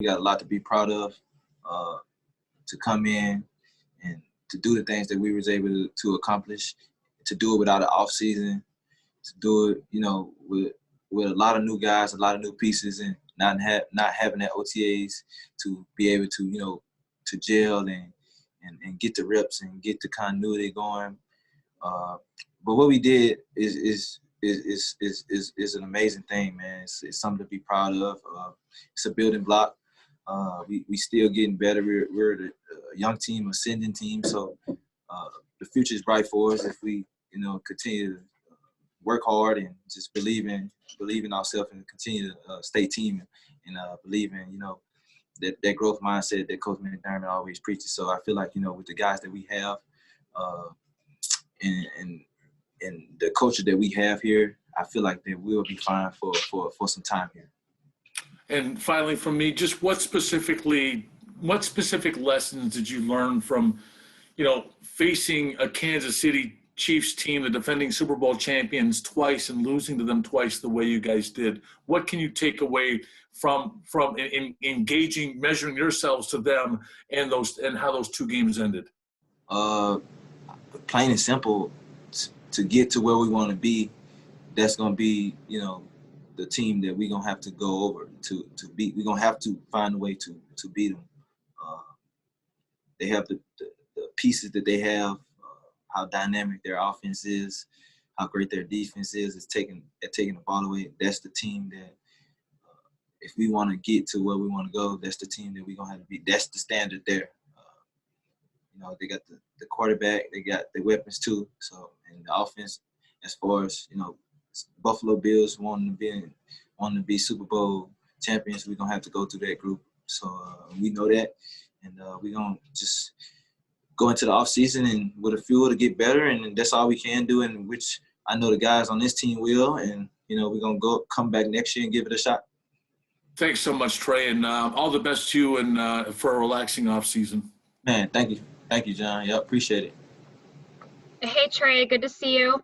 We got a lot to be proud of to come in and to do the things that we was able to accomplish, to do it without an off season, to do it, with a lot of new guys, a lot of new pieces, and not having that OTAs to be able to, to gel and get the reps and get the continuity going. But what we did is an amazing thing, man. It's something to be proud of. It's a building block. We still getting better. We're a young team, ascending team. So the future is bright for us if we, continue to work hard and just believe in ourselves and continue to stay teaming and believe in, that growth mindset that Coach McDermott always preaches. So I feel like, with the guys that we have and the culture that we have here, I feel like that we'll be fine for some time here. And finally, from me, just what specific lessons did you learn from, facing a Kansas City Chiefs team, the defending Super Bowl champions, twice and losing to them twice the way you guys did? What can you take away from engaging, measuring yourselves to them and how those two games ended? Plain and simple, to get to where we want to be, that's going to be, the team that we're going to have to go over to beat. We're going to have to find a way to beat them. They have the pieces that they have, how dynamic their offense is, how great their defense is taking the ball away. That's the team that, if we want to get to where we want to go, that's the team that we're going to have to beat. That's the standard there. They got the quarterback, they got the weapons too. So, and the offense, as far as, Buffalo Bills wanting to be Super Bowl champions, we're going to have to go through that group. So we know that, and we're going to just go into the offseason and with a fuel to get better, and that's all we can do, and which I know the guys on this team will, and, we're going to come back next year and give it a shot. Thanks so much, Trey, and all the best to you and for a relaxing offseason. Man, thank you. Thank you, John. Yep, appreciate it. Hey, Trey, good to see you.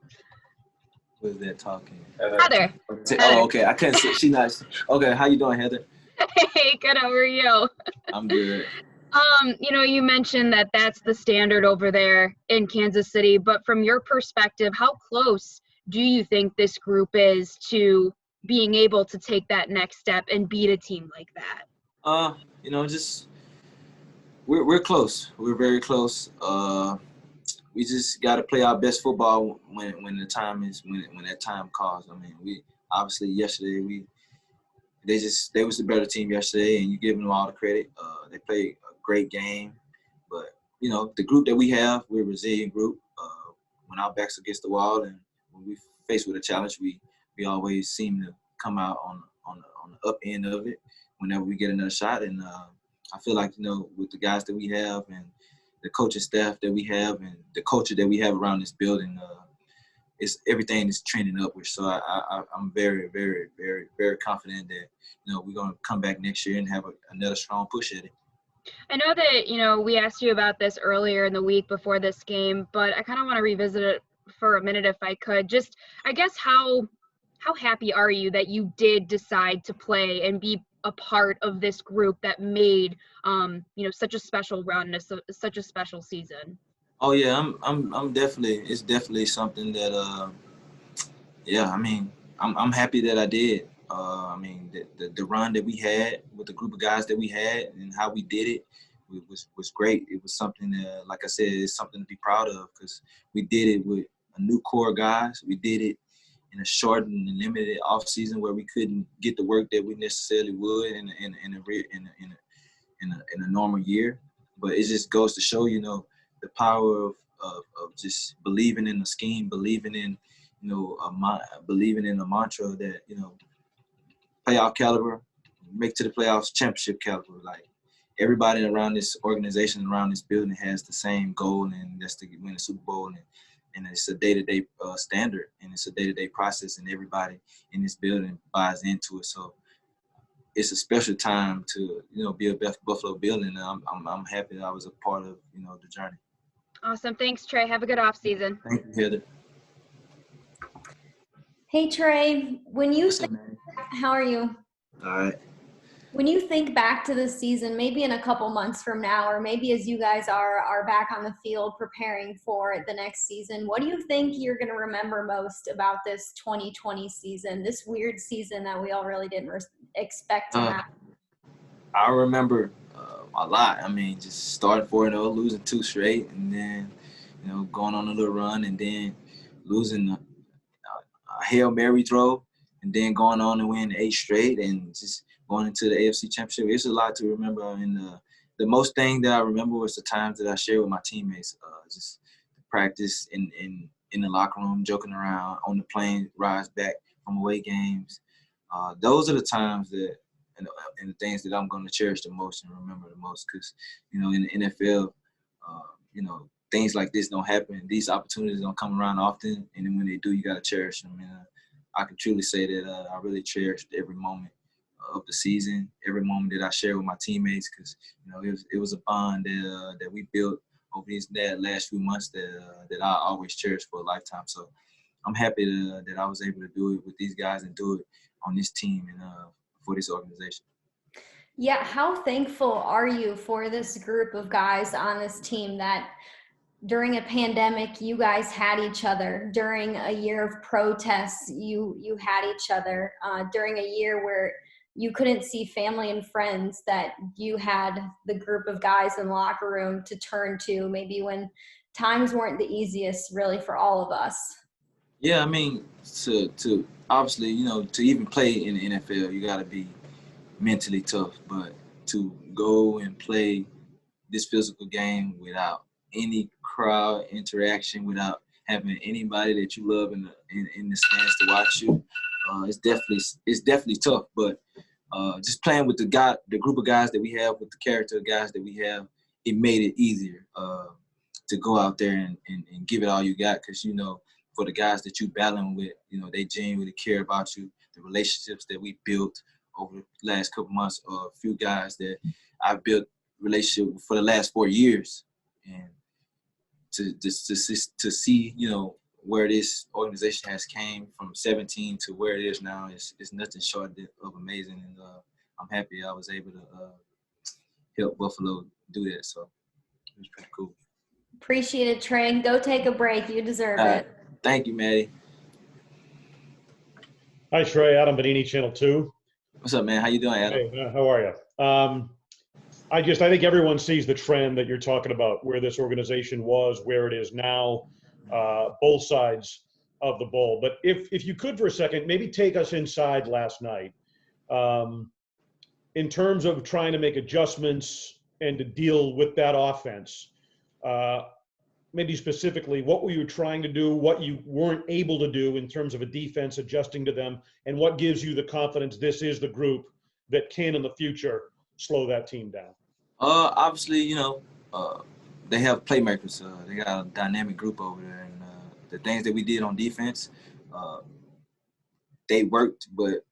Who is that talking? Heather. Oh, okay. I couldn't see. She's not. Okay, how you doing, Heather? Hey, good. How are you? I'm good. You mentioned that that's the standard over there in Kansas City, but from your perspective, how close do you think this group is to being able to take that next step and beat a team like that? Just we're close. We're very close. We just got to play our best football when the time is when that time calls. I mean, we obviously yesterday they was the better team yesterday, and you give them all the credit. They played a great game, but the group that we have, we're a resilient group. When our backs against the wall and when we face with a challenge, we always seem to come out on the up end of it whenever we get another shot. And I feel like with the guys that we have and the coaching staff that we have and the culture that we have around this building, everything is trending upwards. So I'm very, very, very, very confident that we're going to come back next year and have another strong push at it. I know that we asked you about this earlier in the week before this game, but I kind of want to revisit it for a minute if I could. Just, I guess, how happy are you that you did decide to play and be a part of this group that made such a special run, such a special season? Oh yeah, I'm definitely. It's definitely something that. I'm happy that I did. The run that we had with the group of guys that we had and how we did it was great. It was something that, like I said, it's something to be proud of because we did it with a new core of guys. We did it in a short and limited off season where we couldn't get the work that we necessarily would in a normal year. But it just goes to show, the power of just believing in the scheme, believing in, believing in the mantra that, playoff caliber, make to the playoffs, championship caliber. Like everybody around this organization, around this building has the same goal, and that's to win the Super Bowl. And it's a day-to-day standard, and it's a day-to-day process, and everybody in this building buys into it. So it's a special time to, be a Buffalo Bill, and I'm happy that I was a part of, the journey. Awesome. Thanks, Trey. Have a good off season. Thank you, Heather. Hey, Trey. When you how are you? All right. When you think back to this season, maybe in a couple months from now, or maybe as you guys are back on the field preparing for the next season, what do you think you're going to remember most about this 2020 season, this weird season that we all really didn't expect to happen? I remember a lot. I mean, just starting 4-0, losing 2 straight, and then, going on a little run, and then losing a Hail Mary throw, and then going on and win 8 straight, and just going into the AFC Championship. It's a lot to remember. And the most thing that I remember was the times that I shared with my teammates, just practice in the locker room, joking around, on the plane rides back from away games. Those are the times that and the things that I'm going to cherish the most and remember the most, because, in the NFL, things like this don't happen. These opportunities don't come around often, and then when they do, you got to cherish them. And I can truly say that I really cherished every moment of the season, every moment that I shared with my teammates, because it was a bond that we built over these last few months that I always cherish for a lifetime. So I'm happy that I was able to do it with these guys and do it on this team and for this organization. Yeah, how thankful are you for this group of guys on this team that during a pandemic, you guys had each other. During a year of protests, you had each other. During a year where you couldn't see family and friends, that you had the group of guys in the locker room to turn to, maybe when times weren't the easiest really for all of us. Yeah, I mean, to obviously, to even play in the NFL, you got to be mentally tough. But to go and play this physical game without any crowd interaction, without having anybody that you love in the stands to watch you, it's definitely tough. But just playing with the group of guys that we have, with the character of guys that we have, it made it easier to go out there and give it all you got, because for the guys that you battling with, they genuinely care about you. The relationships that we built over the last couple months, a few guys that I've built relationship for the last 4 years, and to see where this organization has came from 17 to where it is now is nothing short of amazing, and I'm happy I was able to help Buffalo do that. So it was pretty cool. Appreciate it, Trey. Go take a break. You deserve it. Thank you, Maddie. Hi, Trey. Adam Benini, Channel 2. What's up, man? How you doing, Adam? Hey, how are you? I think everyone sees the trend that you're talking about, where this organization was, where it is now, both sides of the ball. But if you could for a second, maybe take us inside last night in terms of trying to make adjustments and to deal with that offense. Maybe specifically, what were you trying to do, what you weren't able to do in terms of a defense, adjusting to them, and what gives you the confidence this is the group that can in the future slow that team down? Obviously, they have playmakers. They got a dynamic group over there, and the things that we did on defense, they worked. But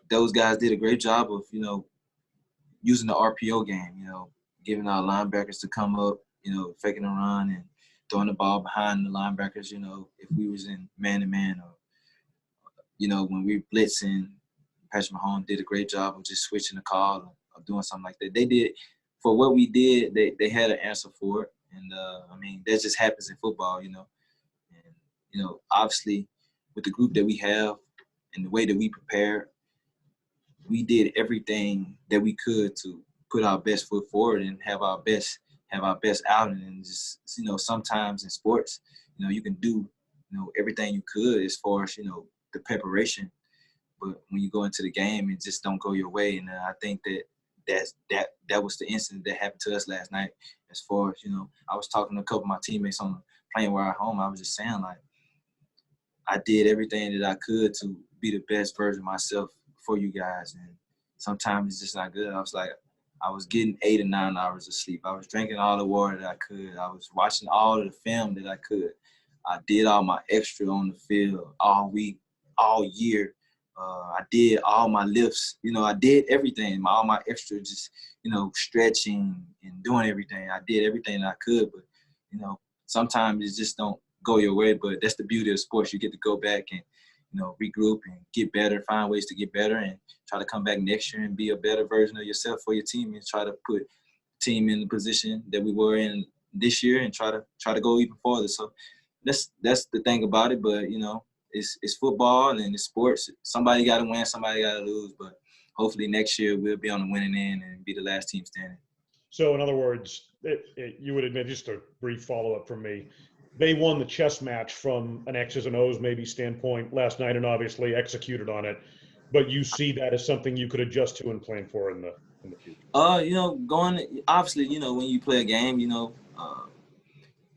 those guys did a great job of using the RPO game. Giving our linebackers to come up, faking a run and throwing the ball behind the linebackers. If we was in man-to-man, or when we were blitzing, Patrick Mahomes did a great job of just switching the call or doing something like that. They did, for what we did, they had an answer for it. And, that just happens in football, And, obviously, with the group that we have and the way that we prepare, we did everything that we could to put our best foot forward and have our best outing. And just, sometimes in sports, you can do, everything you could as far as, the preparation. But when you go into the game, it just don't go your way. And I think that was the incident that happened to us last night. As far as, I was talking to a couple of my teammates on the plane ride home. I was just saying, like, I did everything that I could to be the best version of myself for you guys. And sometimes it's just not good. I was getting 8 or 9 hours of sleep. I was drinking all the water that I could. I was watching all of the film that I could. I did all my extra on the field all week, all year. I did all my lifts. I did everything, all my extra, just, stretching and doing everything. I did everything I could, but, sometimes it just don't go your way. But that's the beauty of sports. You get to go back and, regroup and get better, find ways to get better, and try to come back next year and be a better version of yourself for your team, and try to put the team in the position that we were in this year, and try to go even farther. So that's the thing about it. But it's football and it's sports. Somebody got to win, somebody got to lose. But hopefully next year we'll be on the winning end and be the last team standing. So in other words, you would admit, just a brief follow-up from me, they won the chess match from an X's and O's maybe standpoint last night and obviously executed on it. But you see that as something you could adjust to and plan for in the future? Obviously, when you play a game,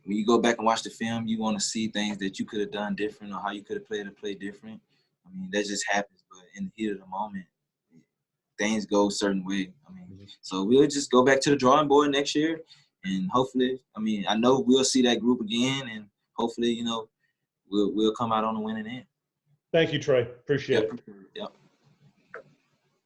when you go back and watch the film, you want to see things that you could have done different or how you could have played a play different. I mean, that just happens. But in the heat of the moment, things go a certain way. I mean, so we'll just go back to the drawing board next year, and hopefully, I know we'll see that group again, and hopefully, we'll come out on the winning end. Thank you, Trey. Appreciate it. Yep.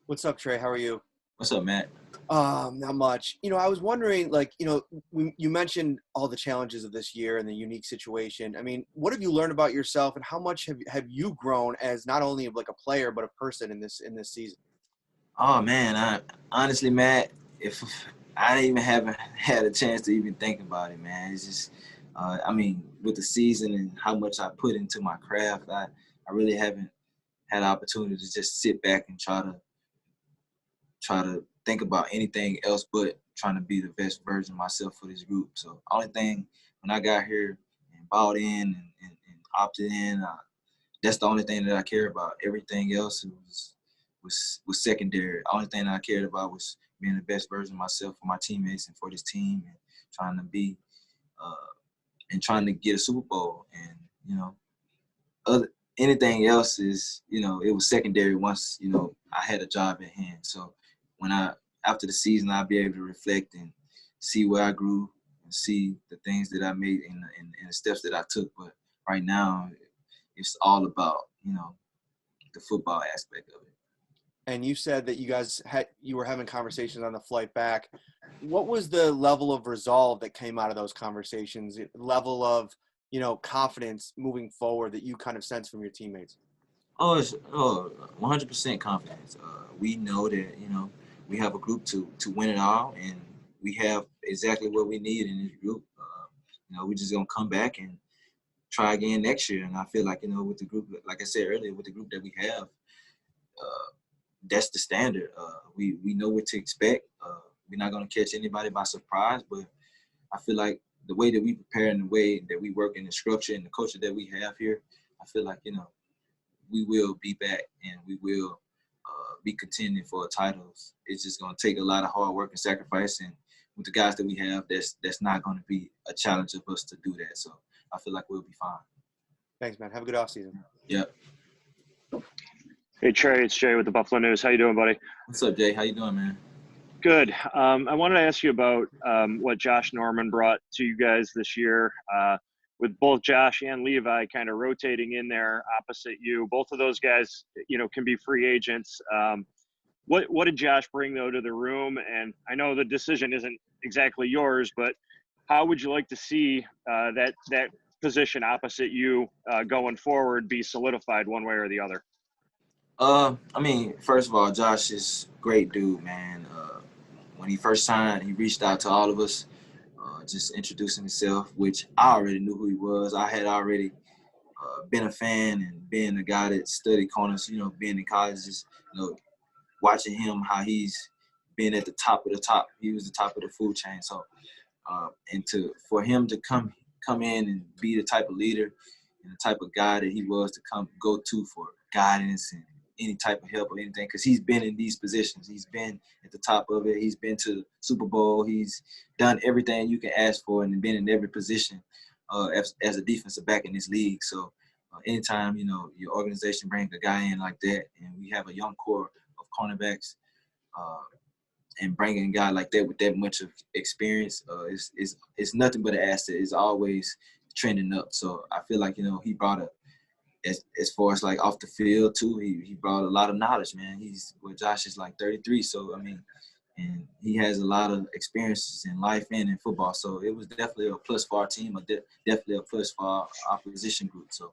What's up, Trey? How are you? What's up, Matt? Not much. I was wondering, you mentioned all the challenges of this year and the unique situation. I mean, what have you learned about yourself, and how much have you grown as not only like a player but a person in this season? Oh man, honestly, Matt, if I didn't even haven't had a chance to even think about it, man. It's just, with the season and how much I put into my craft, I really haven't had the opportunity to just sit back and try to think about anything else but trying to be the best version of myself for this group. So only thing, when I got here and bought in and opted in, that's the only thing that I care about. Everything else was secondary. The only thing that I cared about was being the best version of myself for my teammates and for this team, and trying to be and trying to get a Super Bowl. And anything else is, it was secondary once, I had a job at hand. So after the season, I'll be able to reflect and see where I grew and see the things that I made and the steps that I took. But right now, it's all about, the football aspect of it. And you said that you were having conversations on the flight back. What was the level of resolve that came out of those conversations? Level of, confidence moving forward that you kind of sense from your teammates? It's 100% confidence. We know that, we have a group to win it all, and we have exactly what we need in this group. We're just going to come back and try again next year. And I feel like, with the group, like I said earlier, with the group that we have, that's the standard. We know what to expect. We're not going to catch anybody by surprise, but I feel like the way that we prepare and the way that we work in the structure and the culture that we have here, I feel like, we will be back and we will be contending for titles. It's just going to take a lot of hard work and sacrifice, and with the guys that we have, that's not going to be a challenge of us to do that. So I feel like we'll be fine. Thanks, man. Have a good offseason. Yep. Hey, Trey, it's Jay with the Buffalo News. How you doing, buddy? What's up, Jay? How you doing, man? Good. I wanted to ask you about what Josh Norman brought to you guys this year, with both Josh and Levi kind of rotating in there opposite you. Both of those guys, can be free agents. What did Josh bring, though, to the room? And I know the decision isn't exactly yours, but how would you like to see that position opposite you going forward be solidified one way or the other? First of all, Josh is a great dude, man. When he first signed, he reached out to all of us, just introducing himself, which I already knew who he was. I had already been a fan and being a guy that studied corners, being in colleges, watching him, how he's been at the top of the top. He was the top of the food chain. So, for him to come in and be the type of leader and the type of guy that he was to go to for guidance and any type of help or anything, because he's been in these positions. He's been at the top of it. He's been to the Super Bowl. He's done everything you can ask for and been in every position as a defensive back in this league. So anytime, your organization brings a guy in like that, and we have a young core of cornerbacks, and bringing a guy like that with that much of experience, it's nothing but an asset. It's always trending up. So I feel like, he brought as far as like off the field too, he brought a lot of knowledge, man. Josh is like 33, so and he has a lot of experiences in life and in football. So it was definitely a plus for our team, definitely a plus for our position group. So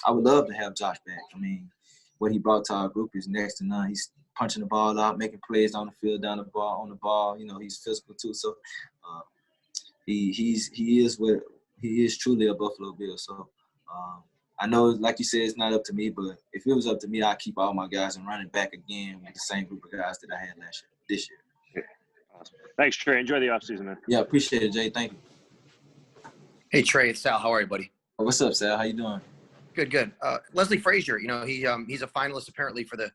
I would love to have Josh back. I mean, what he brought to our group is next to none. He's punching the ball out, making plays on the field, down the ball, on the ball. You know, he's physical too. So he is truly a Buffalo Bill. So I know, like you said, it's not up to me, but if it was up to me, I'd keep all my guys and run it back again with the same group of guys that I had this year. Awesome. Thanks, Trey. Enjoy the offseason, man. Yeah, appreciate it, Jay. Thank you. Hey, Trey, it's Sal. How are you, buddy? What's up, Sal? How you doing? Good, good. Leslie Frazier, you know, he's a finalist apparently for the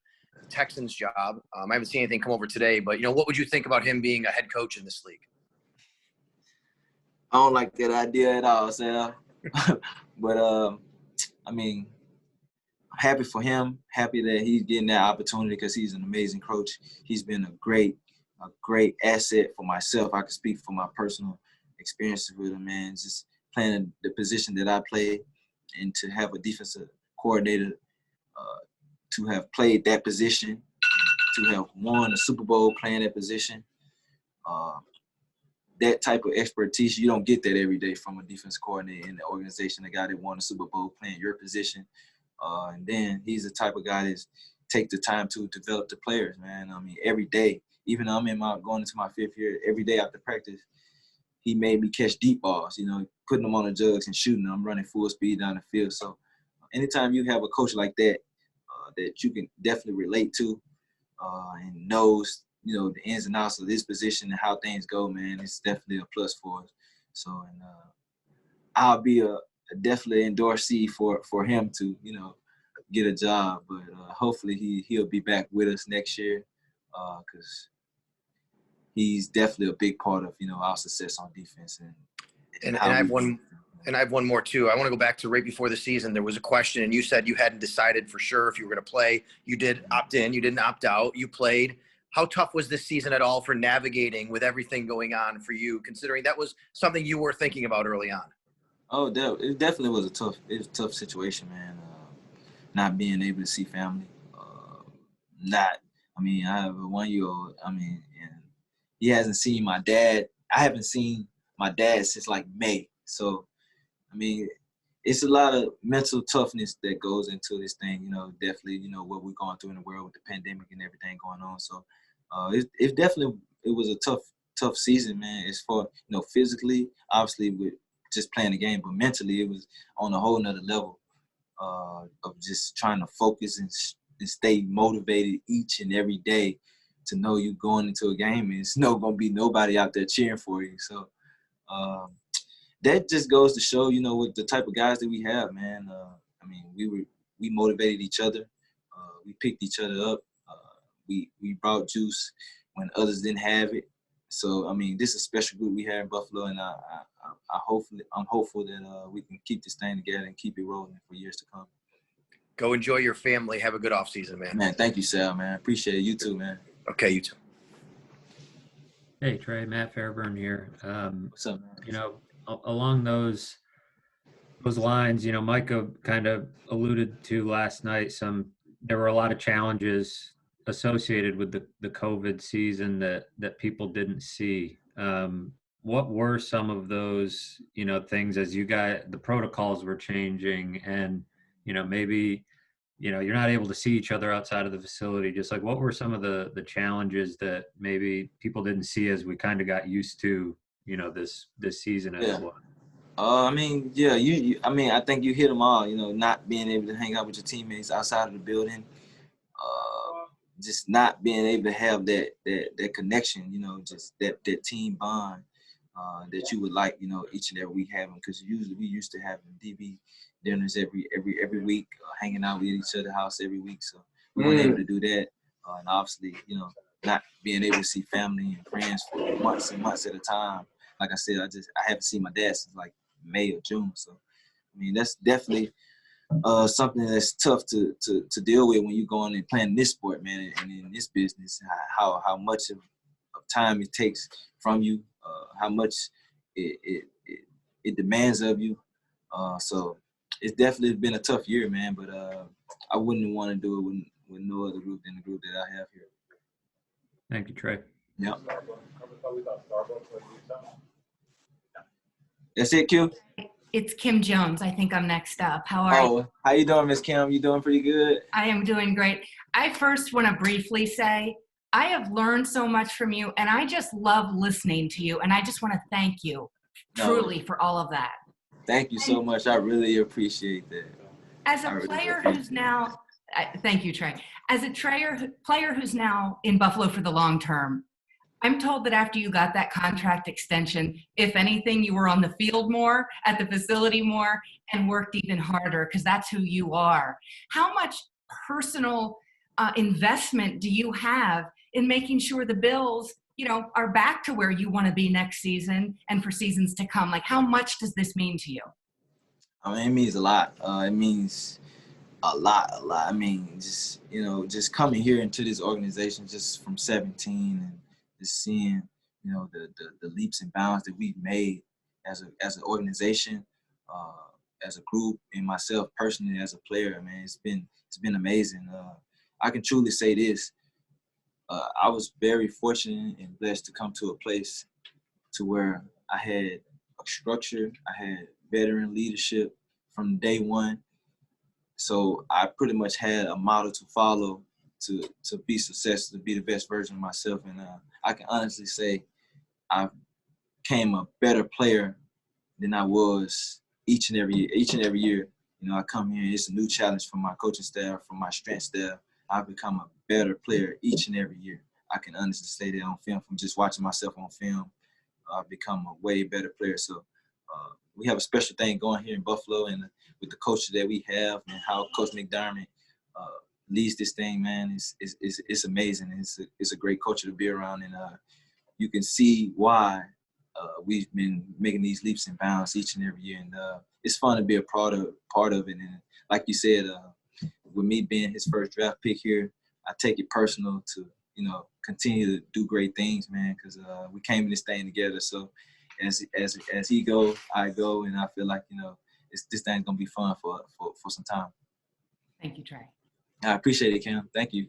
Texans job. I haven't seen anything come over today, but, you know, what would you think about him being a head coach in this league? I don't like that idea at all, Sal. But, I mean, I'm happy for him, happy that he's getting that opportunity because he's an amazing coach. He's been a great asset for myself. I can speak for my personal experiences with him, man. Just playing the position that I play and to have a defensive coordinator to have played that position, to have won a Super Bowl playing that position, that type of expertise, you don't get that every day from a defense coordinator in the organization, a guy that won a Super Bowl playing your position. And then he's the type of guy that take the time to develop the players, man. I mean, every day, even though I'm going into my 5th year, every day after practice, he made me catch deep balls, you know, putting them on the jugs and shooting them. I'm running full speed down the field. So anytime you have a coach like that, that you can definitely relate to and knows, you know, the ins and outs of this position and how things go, man, it's definitely a plus for us. So, and I'll be a definitely endorsee for him to, you know, get a job. But hopefully he'll be back with us next year because he's definitely a big part of, you know, our success on defense. And I have one more too. I want to go back to right before the season. There was a question, and you said you hadn't decided for sure if you were going to play. You did opt in. You didn't opt out. You played. How tough was this season at all for navigating with everything going on for you, considering that was something you were thinking about early on? Oh, it definitely was a tough situation, man. Not being able to see family. I have a 1-year-old. I mean, and he hasn't seen my dad. I haven't seen my dad since like May. So, I mean, it's a lot of mental toughness that goes into this thing. You know, definitely, you know, what we're going through in the world with the pandemic and everything going on. So, it definitely was a tough season, man. As far, you know, physically, obviously with just playing the game, but mentally it was on a whole nother level of just trying to focus and stay motivated each and every day to know you going into a game and it's not going to be nobody out there cheering for you. So that just goes to show, you know, with the type of guys that we have, man. I mean, we motivated each other. We picked each other up. We brought juice when others didn't have it. So, I mean, this is a special group we have in Buffalo, and I'm hopeful that we can keep this thing together and keep it rolling for years to come. Go enjoy your family. Have a good offseason, man. Man, thank you, Sal, man. Appreciate it. You too, man. Okay, you too. Hey, Trey, Matt Fairburn here. What's up, man? You know, along those lines, you know, Micah kind of alluded to last night, there were a lot of challenges associated with the COVID season that people didn't see. What were some of those, you know, things as the protocols were changing and, you know, maybe, you know, you're not able to see each other outside of the facility. Just like, what were some of the challenges that maybe people didn't see as we kind of got used to, you know, this season as well? I mean, yeah, I think you hit them all, you know, not being able to hang out with your teammates outside of the building, just not being able to have that connection, you know, just that team bond that you would like, you know, each and every week having, because usually we used to having DB dinners every week, hanging out with each other's house every week. So we weren't able to do that, and obviously, you know, not being able to see family and friends for months and months at a time. Like I said, I haven't seen my dad since like May or June. So, I mean, that's definitely something that's tough to deal with when you go on and playing this sport, man, and in this business, how much of time it takes from you, how much it demands of you. So it's definitely been a tough year, man, but I wouldn't want to do it with no other group than the group that I have here. Thank you, Trey. Yeah. That's it, Q? It's Kim Jones. I think I'm next up. How are you? Oh, how you doing, Miss Kim? You doing pretty good? I am doing great. I first want to briefly say I have learned so much from you, and I just love listening to you, and I just want to thank you truly for all of that. Thank you so much. I really appreciate that. As a really player appreciate who's now, thank you, Trey. As a player who's now in Buffalo for the long term, I'm told that after you got that contract extension, if anything, you were on the field more, at the facility more, and worked even harder because that's who you are. How much personal investment do you have in making sure the Bills, are back to where you want to be next season and for seasons to come? Like, how much does this mean to you? I mean, it means a lot. It means a lot. I mean, just coming here into this organization just from 17 and just seeing, the leaps and bounds that we've made as an organization, as a group, and myself personally as a player. Man, it's been amazing. I can truly say this. I was very fortunate and blessed to come to a place to where I had a structure, I had veteran leadership from day one. So I pretty much had a model to follow to be successful, to be the best version of myself. And I can honestly say I became a better player than I was each and every year. I come here, it's a new challenge from my coaching staff, from my strength staff. I've become a better player each and every year. I can honestly say that on film, from just watching myself on film. I've become a way better player. So we have a special thing going here in Buffalo, and with the coaches that we have and how Coach McDermott leads this thing, man, it's amazing. It's a great culture to be around, and you can see why we've been making these leaps and bounds each and every year, and it's fun to be a part of it. And like you said, with me being his first draft pick here, I take it personal to continue to do great things, man, because we came in this thing together. So as he go, I go, and I feel like this thing's gonna be fun for some time. Thank you, Trey. I appreciate it, Cam. Thank you.